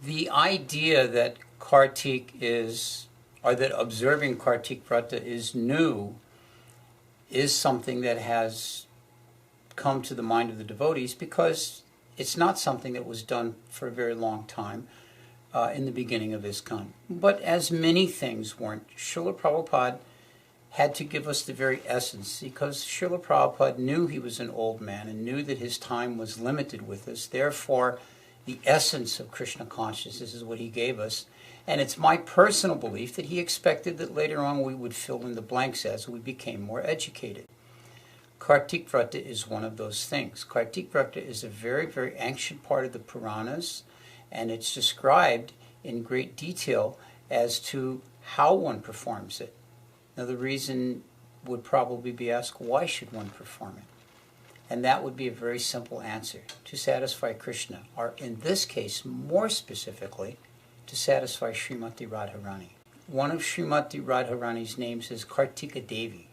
The idea that Kartik is, or that observing Kartik Vrata is new, is something that has come to the mind of the devotees because it's not something that was done for a very long time in the beginning of ISKCON. But as many things weren't, Srila Prabhupada had to give us the very essence, because Srila Prabhupada knew he was an old man and knew that his time was limited with us. Therefore, the essence of Krishna consciousness is what he gave us. And it's my personal belief that he expected that later on we would fill in the blanks as we became more educated. Kartik Vrata is one of those things. Kartik Vrata is a very, very ancient part of the Puranas, and it's described in great detail as to how one performs it. Now, the reason would probably be asked, why should one perform it? And that would be a very simple answer: to satisfy Krishna, or in this case, more specifically, to satisfy Srimati Radharani. One of Srimati Radharani's names is Kartika Devi,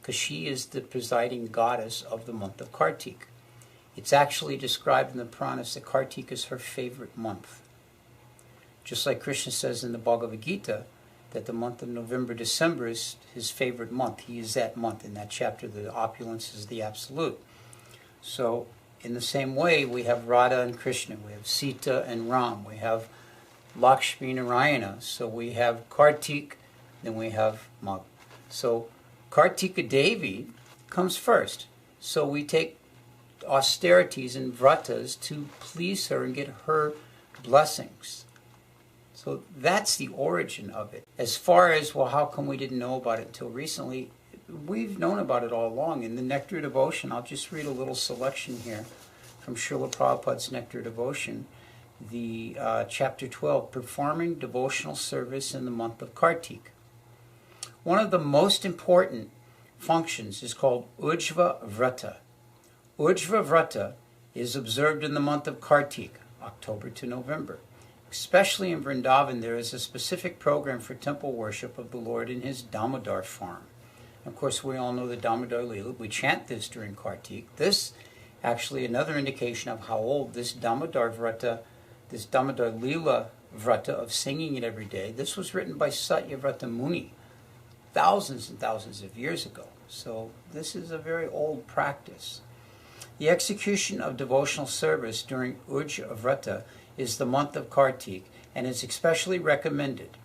because she is the presiding goddess of the month of Kartik. It's actually described in the Puranas that Kartik is her favorite month. Just like Krishna says in the Bhagavad Gita, that the month of November, December is his favorite month. He is that month. In that chapter, the opulence is the absolute. So, in the same way, we have Radha and Krishna, we have Sita and Ram, we have Lakshmi Narayana, so we have Kartik, then we have Mag. So, Kartika Devi comes first. So we take austerities and vratas to please her and get her blessings. So that's the origin of it. As far as, well, how come we didn't know about it until recently? We've known about it all along. In the Nectar Devotion, I'll just read a little selection here from Srila Prabhupada's Nectar Devotion, the chapter 12, Performing Devotional Service in the Month of Kartik. One of the most important functions is called Ujva Vrata. Ujva Vrata is observed in the month of Kartik, October to November. Especially in Vrindavan, there is a specific program for temple worship of the Lord in his Damodar farm. Of course, we all know the Damodar Leela. We chant this during Kartik. This, actually, another indication of how old this Damodar Vrata, this Damodar Leela Vrata of singing it every day, this was written by Satyavrata Muni thousands and thousands of years ago. So this is a very old practice. The execution of devotional service during Ujva Vrata is the month of Kartik, and is especially recommended.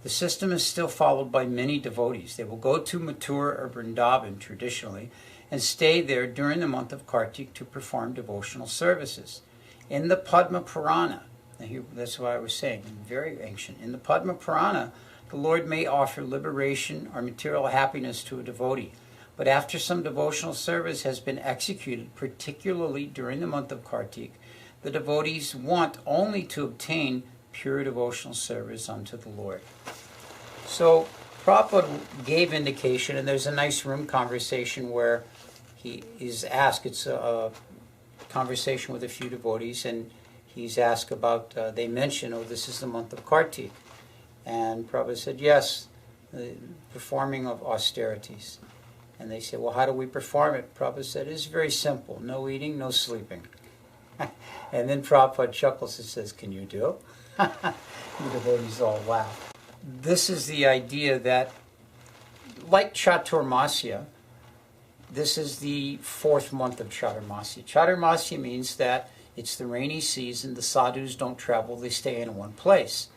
The system is still followed by many devotees. They will go to Mathura or Vrindavan traditionally and stay there during the month of Kartik to perform devotional services. In the Padma Purana, that's what I was saying, very ancient. In the Padma Purana, the Lord may offer liberation or material happiness to a devotee. But after some devotional service has been executed, particularly during the month of Kartik, the devotees want only to obtain pure devotional service unto the Lord. So Prabhupada gave indication, and there's a nice room conversation where he is asked, it's a conversation with a few devotees, and he's asked about, they mention, oh, this is the month of Kartik. And Prabhupada said, yes, the performing of austerities. And they said, well, how do we perform it? Prabhupada said, it's very simple. No eating, no sleeping. And then Prabhupada chuckles and says, can you do it? The devotees all laugh. This is the idea that, like Chaturmasya, this is the fourth month of Chaturmasya. Chaturmasya means that it's the rainy season, the sadhus don't travel, they stay in one place.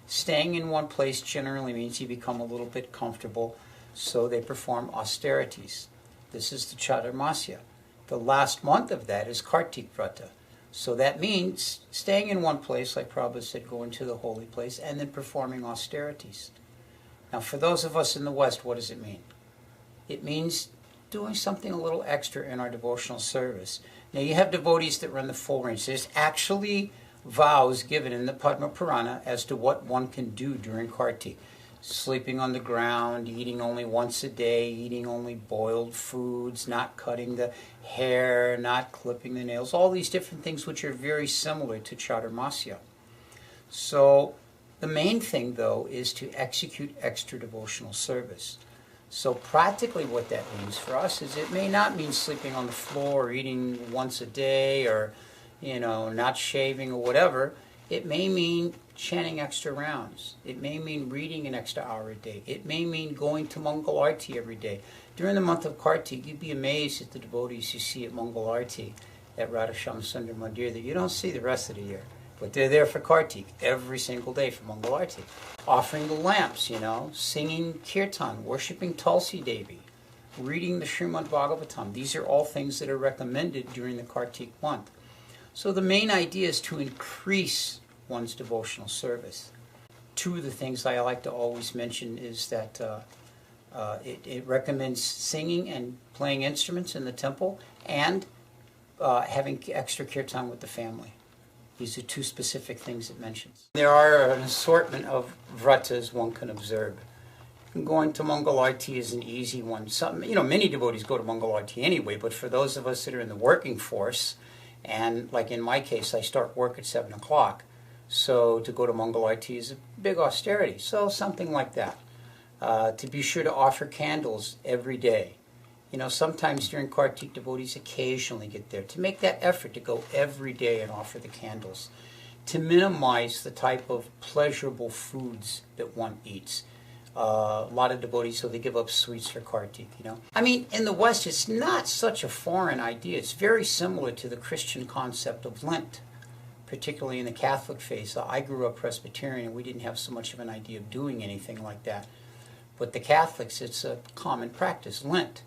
Staying in one place generally means you become a little bit comfortable, so they perform austerities. This is the Chaturmasya. The last month of that is Kartik Vrata. So that means staying in one place, like Prabhupada said, going to the holy place, and then performing austerities. Now, for those of us in the West, what does it mean? It means doing something a little extra in our devotional service. Now, you have devotees that run the full range. There's actually vows given in the Padma Purana as to what one can do during Kartik. Sleeping on the ground, eating only once a day, eating only boiled foods, not cutting the hair, not clipping the nails, all these different things which are very similar to Chaturmasya. So the main thing, though, is to execute extra devotional service. So practically what that means for us is it may not mean sleeping on the floor or eating once a day or, not shaving or whatever. It may mean chanting extra rounds. It may mean reading an extra hour a day. It may mean going to Mangal Arti every day. During the month of Kartik, you'd be amazed at the devotees you see at Mangal Arti at Radhasham Sundar Mandir that you don't see the rest of the year. But they're there for Kartik every single day for Mangal Arti. Offering the lamps, singing kirtan, worshipping Tulsi Devi, reading the Srimad Bhagavatam. These are all things that are recommended during the Kartik month. So the main idea is to increase one's devotional service. Two of the things I like to always mention is that it recommends singing and playing instruments in the temple and having extra kirtan with the family. These are two specific things it mentions. There are an assortment of vratas one can observe. Going to Mangal Arti is an easy one. Many devotees go to Mangal Arti anyway, but for those of us that are in the working force, and like in my case, I start work at 7 o'clock, so to go to Mangal Arti is a big austerity. So something like that. To be sure to offer candles every day. Sometimes during Kartik, devotees occasionally get there. To make that effort to go every day and offer the candles. To minimize the type of pleasurable foods that one eats. A lot of devotees, so they give up sweets for Kartik, in the West, it's not such a foreign idea. It's very similar to the Christian concept of Lent, particularly in the Catholic faith. I grew up Presbyterian, and we didn't have so much of an idea of doing anything like that. But the Catholics, it's a common practice, Lent.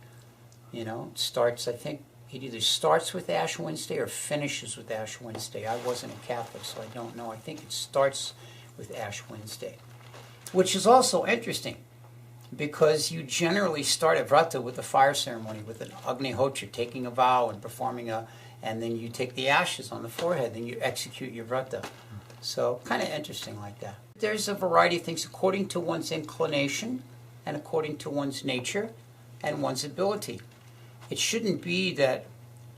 It starts, I think, it either starts with Ash Wednesday or finishes with Ash Wednesday. I wasn't a Catholic, so I don't know. I think it starts with Ash Wednesday. Which is also interesting, because you generally start a vrata with a fire ceremony, with an agnihotra, taking a vow and performing and then you take the ashes on the forehead, then you execute your vrata. So kind of interesting like that. There's a variety of things according to one's inclination and according to one's nature and one's ability. It shouldn't be that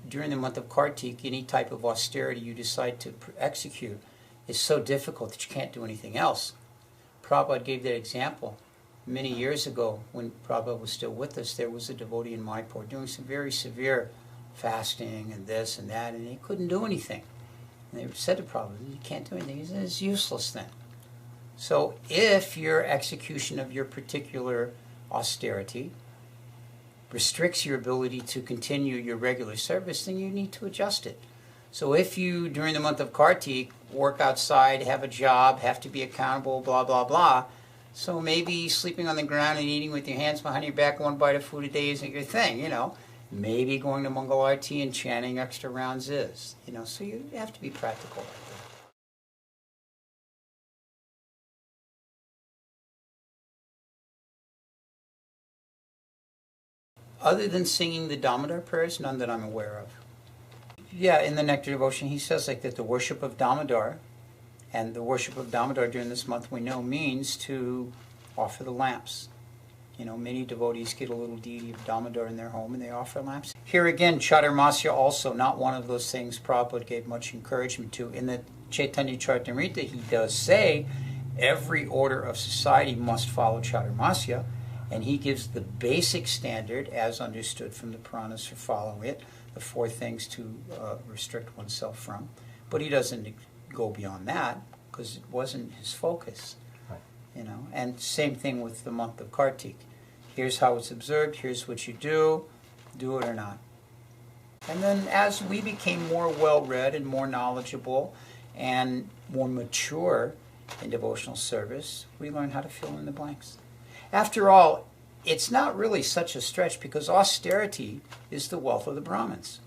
during the month of Kartik, any type of austerity you decide to execute is so difficult that you can't do anything else. Prabhupada gave that example. Many years ago, when Prabhupada was still with us, there was a devotee in Mayapur doing some very severe fasting and this and that, and he couldn't do anything. And they said to Prabhupada, you can't do anything. He said, it's useless then. So if your execution of your particular austerity restricts your ability to continue your regular service, then you need to adjust it. So if you, during the month of Kartik, work outside, have a job, have to be accountable, blah, blah, blah, so maybe sleeping on the ground and eating with your hands behind your back, one bite of food a day isn't your thing, Maybe going to Mangal Arti and chanting extra rounds is, so you have to be practical like that. Other than singing the Damodar prayers, none that I'm aware of. Yeah, in the Nectar Devotion, he says that the worship of Damodar, and the worship of Damodar during this month we know means to offer the lamps. Many devotees get a little deity of Damodar in their home and they offer lamps. Here again, Chaturmasya also, not one of those things Prabhupada gave much encouragement to. In the Chaitanya Charitamrita, he does say every order of society must follow Chaturmasya, and he gives the basic standard as understood from the Puranas for following it. The 4 things to restrict oneself from. But he doesn't go beyond that because it wasn't his focus. Right. And same thing with the month of Kartik. Here's how it's observed, here's what you do it or not. And then as we became more well-read and more knowledgeable and more mature in devotional service, we learned how to fill in the blanks. After all, it's not really such a stretch because austerity is the wealth of the Brahmins.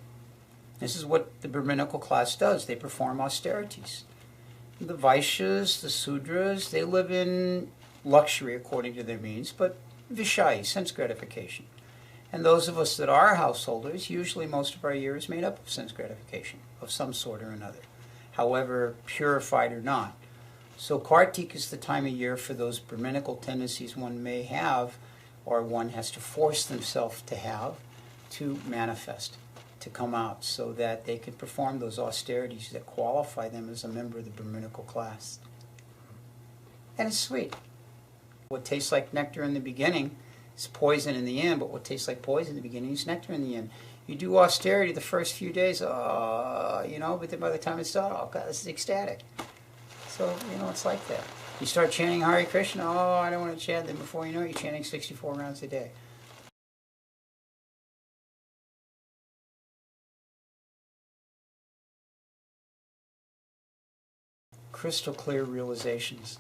This is what the Brahminical class does. They perform austerities. The Vaishyas, the Sudras, they live in luxury according to their means, but Vishayi, sense gratification. And those of us that are householders, usually most of our year is made up of sense gratification of some sort or another, however purified or not. So Kartik is the time of year for those Brahminical tendencies one may have or one has to force themselves to have to manifest, to come out, so that they can perform those austerities that qualify them as a member of the Brahminical class. And it's sweet. What tastes like nectar in the beginning is poison in the end, but what tastes like poison in the beginning is nectar in the end. You do austerity the first few days, but then by the time it's done, oh God, this is ecstatic. So, it's like that. You start chanting Hare Krishna, oh, I don't want to chant. Then before you know it, you're chanting 64 rounds a day. Crystal clear realizations.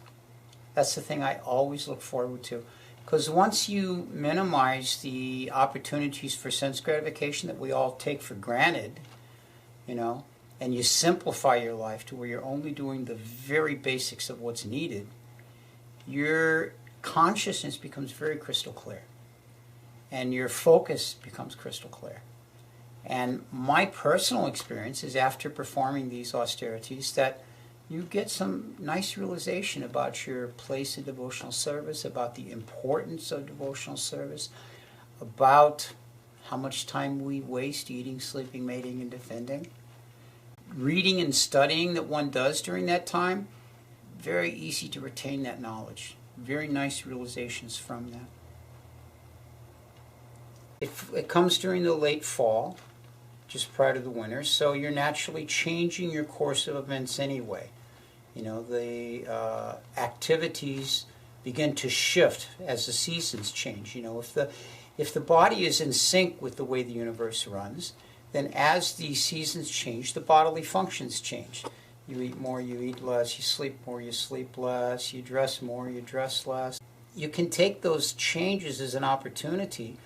That's the thing I always look forward to. Because once you minimize the opportunities for sense gratification that we all take for granted, and you simplify your life to where you're only doing the very basics of what's needed, your consciousness becomes very crystal clear. And your focus becomes crystal clear. And my personal experience is after performing these austerities that you get some nice realization about your place in devotional service, about the importance of devotional service, about how much time we waste eating, sleeping, mating, and defending. Reading and studying that one does during that time, very easy to retain that knowledge. Very nice realizations from that. It comes during the late fall, just prior to the winter, so you're naturally changing your course of events anyway. The activities begin to shift as the seasons change. If the body is in sync with the way the universe runs, then as the seasons change, the bodily functions change. You eat more, you eat less. You sleep more, you sleep less. You dress more, you dress less. You can take those changes as an opportunity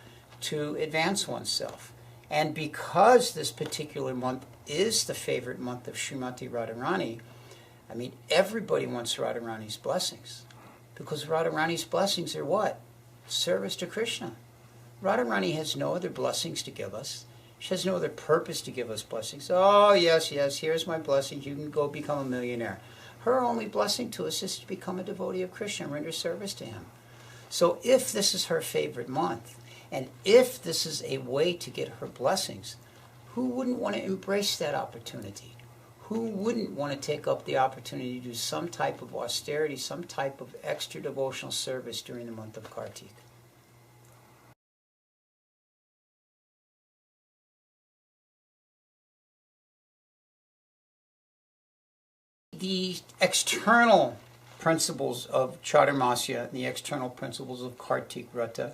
to advance oneself. And because this particular month is the favorite month of Srimati Radharani, everybody wants Radharani's blessings. Because Radharani's blessings are what? Service to Krishna. Radharani has no other blessings to give us. She has no other purpose to give us blessings. Oh, yes, here's my blessings. You can go become a millionaire. Her only blessing to us is to become a devotee of Krishna and render service to him. So if this is her favorite month, and if this is a way to get her blessings, who wouldn't want to embrace that opportunity? Who wouldn't want to take up the opportunity to do some type of austerity, some type of extra devotional service during the month of Kartik? The external principles of Chaturmasya, the external principles of Kartik Vrata,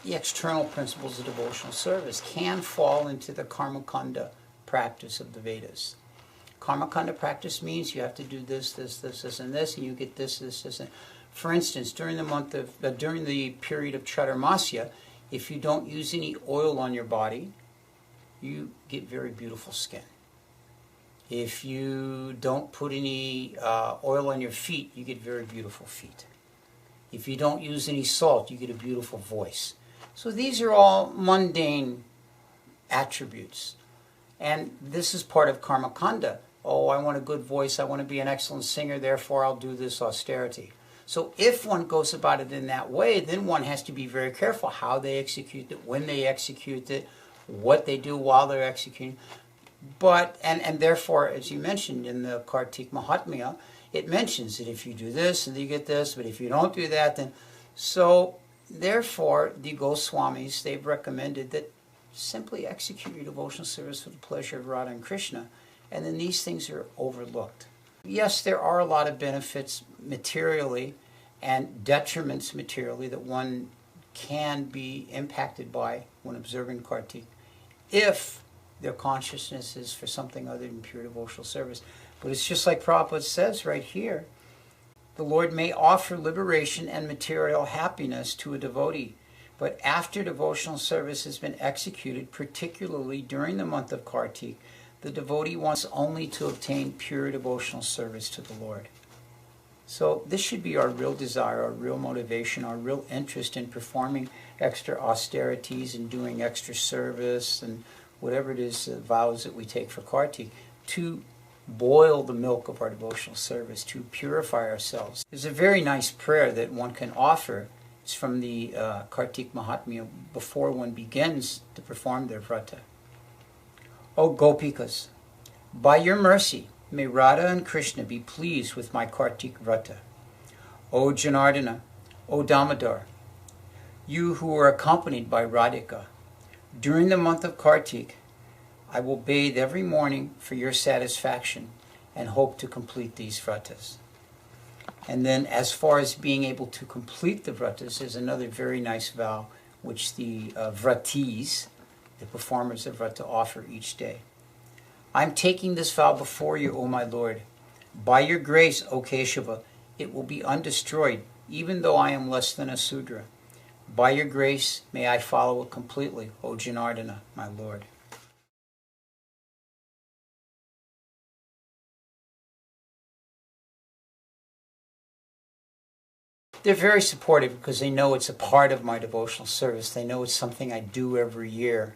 the external principles of devotional service can fall into the Karmakanda practice of the Vedas. Karmakanda practice means you have to do this, and this, and you get this, and for instance, during the period of Chaturmasya, if you don't use any oil on your body, you get very beautiful skin. If you don't put any oil on your feet, you get very beautiful feet. If you don't use any salt, you get a beautiful voice. So these are all mundane attributes. And this is part of Karmakanda. Oh, I want a good voice, I want to be an excellent singer, therefore I'll do this austerity. So if one goes about it in that way, then one has to be very careful how they execute it, when they execute it, what they do while they're executing. But, and therefore, as you mentioned in the Kartik Mahatmya, it mentions that if you do this, then you get this, but if you don't do that, then... So, therefore, the Goswamis, they've recommended that simply execute your devotional service for the pleasure of Radha and Krishna, and then these things are overlooked. Yes, there are a lot of benefits materially and detriments materially that one can be impacted by when observing Kartik, if their consciousness is for something other than pure devotional service. But it's just like Prabhupada says right here, the Lord may offer liberation and material happiness to a devotee, but after devotional service has been executed, particularly during the month of Kartik, the devotee wants only to obtain pure devotional service to the Lord. So this should be our real desire, our real motivation, our real interest in performing extra austerities and doing extra service and whatever it is, vows that we take for Kartik, to boil the milk of our devotional service, to purify ourselves. There's a very nice prayer that one can offer. It's from the Kartik Mahatmya before one begins to perform their vrata. O Gopikas, by your mercy, may Radha and Krishna be pleased with my Kartik vrata. O Janardana, O Damodar, you who are accompanied by Radhika, during the month of Kartik, I will bathe every morning for your satisfaction, and hope to complete these vratas. And then as far as being able to complete the vratas, there's another very nice vow which the vratis, the performers of vrata, offer each day. I'm taking this vow before you, O my Lord. By your grace, O Keshava, it will be undestroyed, even though I am less than a Sudra. By your grace, may I follow it completely, O Janardana, my Lord. They're very supportive because they know it's a part of my devotional service. They know it's something I do every year,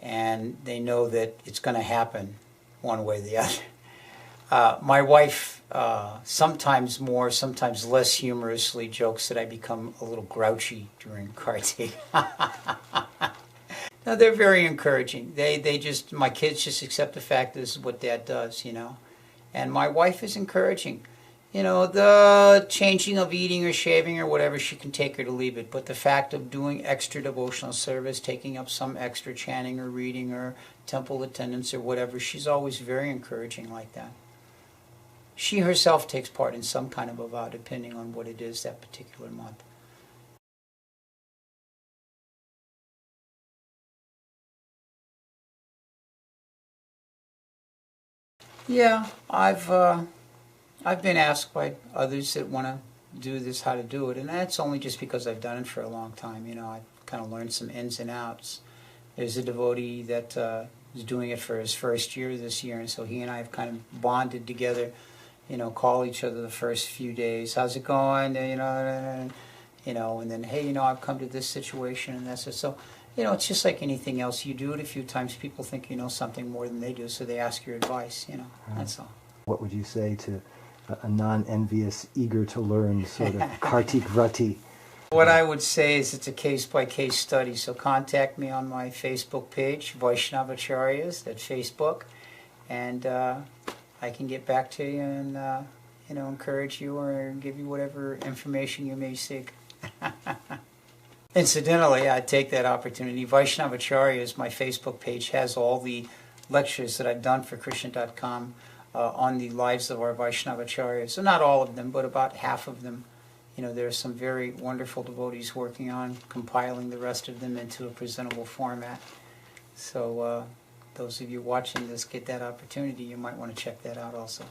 and they know that it's going to happen one way or the other. My wife, sometimes more, sometimes less humorously, jokes that I become a little grouchy during Kartik. No, they're very encouraging. They just, my kids just accept the fact this is what Dad does, you know. And my wife is encouraging. You know, the changing of eating or shaving or whatever, she can take it or leave it. But the fact of doing extra devotional service, taking up some extra chanting or reading or temple attendance or whatever, she's always very encouraging like that. She herself takes part in some kind of a vow, depending on what it is that particular month. Yeah, I've been asked by others that want to do this how to do it, and that's only just because I've done it for a long time. You know, I've kind of learned some ins and outs. There's a devotee that is doing it for his first year this year, and so he and I have kind of bonded together. You know, call each other the first few days. How's it going? You know, and then hey, you know, I've come to this situation, and that's it. So. You know, it's just like anything else. You do it a few times, people think you know something more than they do, so they ask your advice, you know, that's all. What would you say to a non-envious, eager to learn sort of Kartik Vrati? What I would say is it's a case-by-case study, so contact me on my Facebook page, Vaishnavacharyas, at Facebook, and I can get back to you and, you know, encourage you or give you whatever information you may seek. Incidentally, I take that opportunity. Vaishnavacharyas, my Facebook page, has all the lectures that I've done for Krishna.com on the lives of our Vaishnavacharyas. So not all of them, but about half of them. You know, there are some very wonderful devotees working on compiling the rest of them into a presentable format. So those of you watching this get that opportunity, you might want to check that out also.